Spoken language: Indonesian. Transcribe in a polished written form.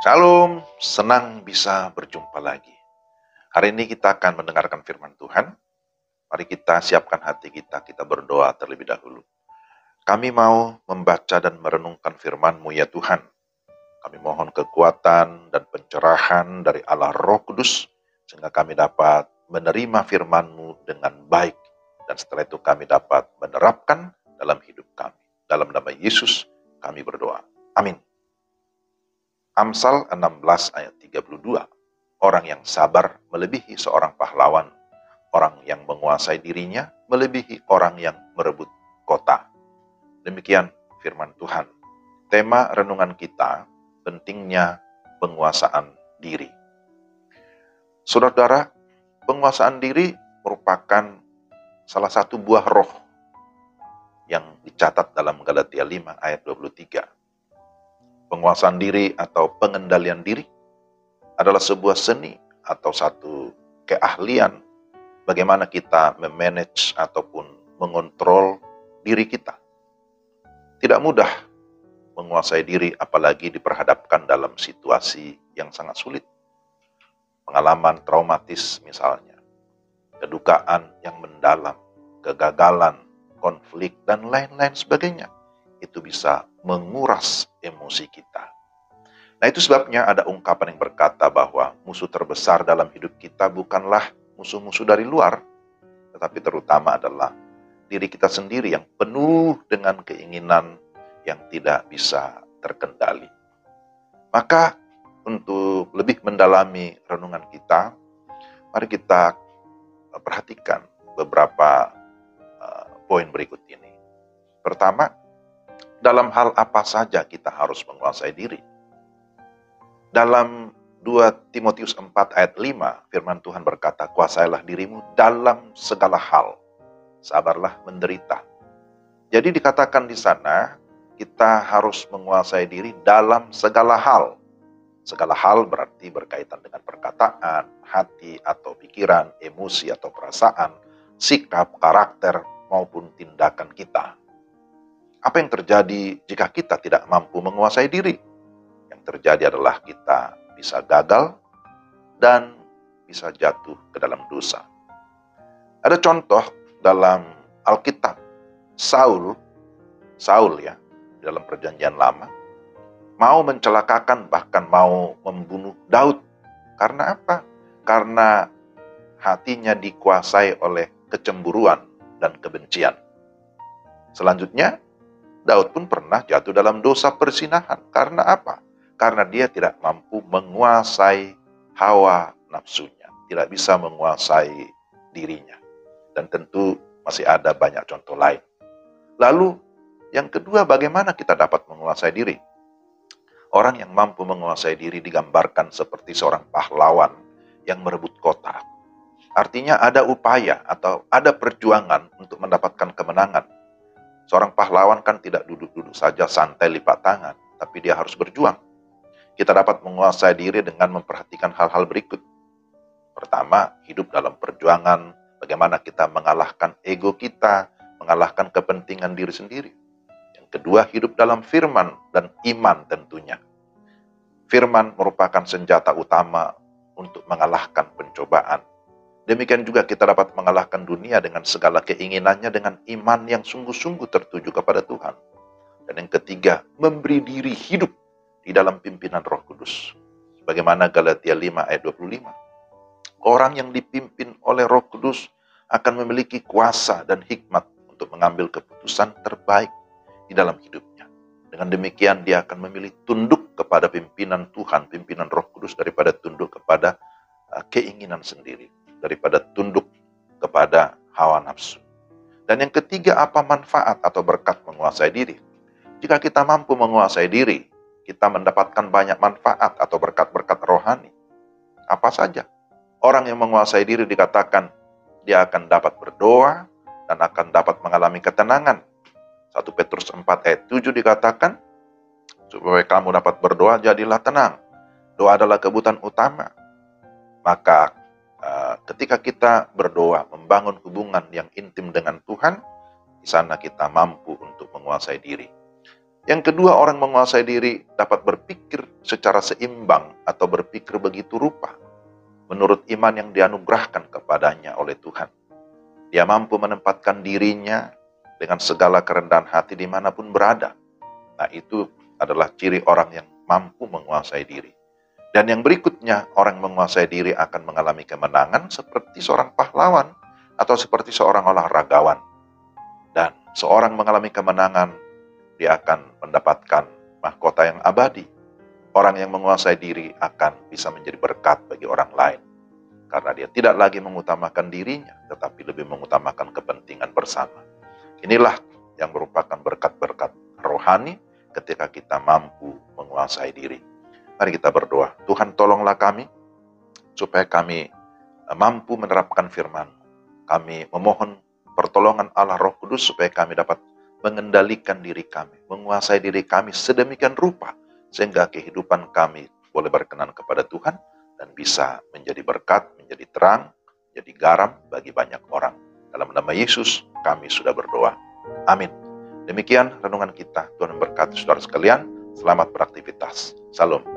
Shalom, senang bisa berjumpa lagi. Hari ini kita akan mendengarkan firman Tuhan. Mari kita siapkan hati kita, kita berdoa terlebih dahulu. Kami mau membaca dan merenungkan firman-Mu ya Tuhan. Kami mohon kekuatan dan pencerahan dari Allah Roh Kudus, sehingga kami dapat menerima firman-Mu dengan baik. Dan setelah itu kami dapat menerapkan dalam hidup kami. Dalam nama Yesus kami berdoa. Amin. Amsal 16 ayat 32. Orang yang sabar melebihi seorang pahlawan. Orang yang menguasai dirinya melebihi orang yang merebut kota. Demikian firman Tuhan. Tema renungan kita, pentingnya penguasaan diri. Saudara, penguasaan diri merupakan salah satu buah roh yang dicatat dalam Galatia 5 ayat 23. Penguasaan diri atau pengendalian diri adalah sebuah seni atau satu keahlian bagaimana kita memanage ataupun mengontrol diri kita. Tidak mudah menguasai diri apalagi diperhadapkan dalam situasi yang sangat sulit. Pengalaman traumatis misalnya, kedukaan yang mendalam, kegagalan, konflik, dan lain-lain sebagainya. Itu bisa menguras emosi kita. Nah, itu sebabnya ada ungkapan yang berkata bahwa musuh terbesar dalam hidup kita bukanlah musuh-musuh dari luar, tetapi terutama adalah diri kita sendiri yang penuh dengan keinginan yang tidak bisa terkendali. Maka untuk lebih mendalami renungan kita, mari kita perhatikan beberapa poin berikut ini. Pertama, dalam hal apa saja kita harus menguasai diri? Dalam 2 Timotius 4 ayat 5, firman Tuhan berkata, kuasailah dirimu dalam segala hal, sabarlah menderita. Jadi dikatakan di sana, kita harus menguasai diri dalam segala hal. Segala hal berarti berkaitan dengan perkataan, hati atau pikiran, emosi atau perasaan, sikap, karakter, maupun tindakan kita. Apa yang terjadi jika kita tidak mampu menguasai diri? Yang terjadi adalah kita bisa gagal dan bisa jatuh ke dalam dosa. Ada contoh dalam Alkitab, Saul ya, dalam perjanjian lama, mau mencelakakan bahkan mau membunuh Daud. Karena apa? Karena hatinya dikuasai oleh kecemburuan dan kebencian. Selanjutnya, Daud pun pernah jatuh dalam dosa perzinahan. Karena apa? Karena dia tidak mampu menguasai hawa nafsunya. Tidak bisa menguasai dirinya. Dan tentu masih ada banyak contoh lain. Lalu, yang kedua, bagaimana kita dapat menguasai diri? Orang yang mampu menguasai diri digambarkan seperti seorang pahlawan yang merebut kota. Artinya ada upaya atau ada perjuangan untuk mendapatkan kemenangan. Seorang pahlawan kan tidak duduk-duduk saja santai lipat tangan, tapi dia harus berjuang. Kita dapat menguasai diri dengan memperhatikan hal-hal berikut. Pertama, hidup dalam perjuangan, bagaimana kita mengalahkan ego kita, mengalahkan kepentingan diri sendiri. Yang kedua, hidup dalam firman dan iman tentunya. Firman merupakan senjata utama untuk mengalahkan pencobaan. Demikian juga kita dapat mengalahkan dunia dengan segala keinginannya dengan iman yang sungguh-sungguh tertuju kepada Tuhan. Dan yang ketiga, memberi diri hidup di dalam pimpinan Roh Kudus. Bagaimana Galatia 5 ayat 25. Orang yang dipimpin oleh Roh Kudus akan memiliki kuasa dan hikmat untuk mengambil keputusan terbaik di dalam hidupnya. Dengan demikian dia akan memilih tunduk kepada pimpinan Tuhan, pimpinan Roh Kudus daripada tunduk kepada keinginan sendiri. Daripada tunduk kepada hawa nafsu. Dan yang ketiga, apa manfaat atau berkat menguasai diri? Jika kita mampu menguasai diri, kita mendapatkan banyak manfaat atau berkat-berkat rohani. Apa saja? Orang yang menguasai diri dikatakan dia akan dapat berdoa dan akan dapat mengalami ketenangan. 1 Petrus 4 ayat 7 dikatakan, supaya kamu dapat berdoa, jadilah tenang. Doa adalah kebutuhan utama. Maka ketika kita berdoa, membangun hubungan yang intim dengan Tuhan, di sana kita mampu untuk menguasai diri. Yang kedua, orang menguasai diri dapat berpikir secara seimbang atau berpikir begitu rupa menurut iman yang dianugerahkan kepadanya oleh Tuhan. Dia mampu menempatkan dirinya dengan segala kerendahan hati dimanapun berada. Nah, itu adalah ciri orang yang mampu menguasai diri. Dan yang berikutnya, orang menguasai diri akan mengalami kemenangan seperti seorang pahlawan atau seperti seorang olahragawan. Dan seorang mengalami kemenangan, dia akan mendapatkan mahkota yang abadi. Orang yang menguasai diri akan bisa menjadi berkat bagi orang lain. Karena dia tidak lagi mengutamakan dirinya, tetapi lebih mengutamakan kepentingan bersama. Inilah yang merupakan berkat-berkat rohani ketika kita mampu menguasai diri. Mari kita berdoa. Tuhan, tolonglah kami supaya kami mampu menerapkan firman. Kami memohon pertolongan Allah Roh Kudus supaya kami dapat mengendalikan diri kami, menguasai diri kami sedemikian rupa sehingga kehidupan kami boleh berkenan kepada Tuhan dan bisa menjadi berkat, menjadi terang, menjadi garam bagi banyak orang. Dalam nama Yesus kami sudah berdoa. Amin. Demikian renungan kita. Tuhan memberkati saudara sekalian. Selamat beraktivitas. Salam.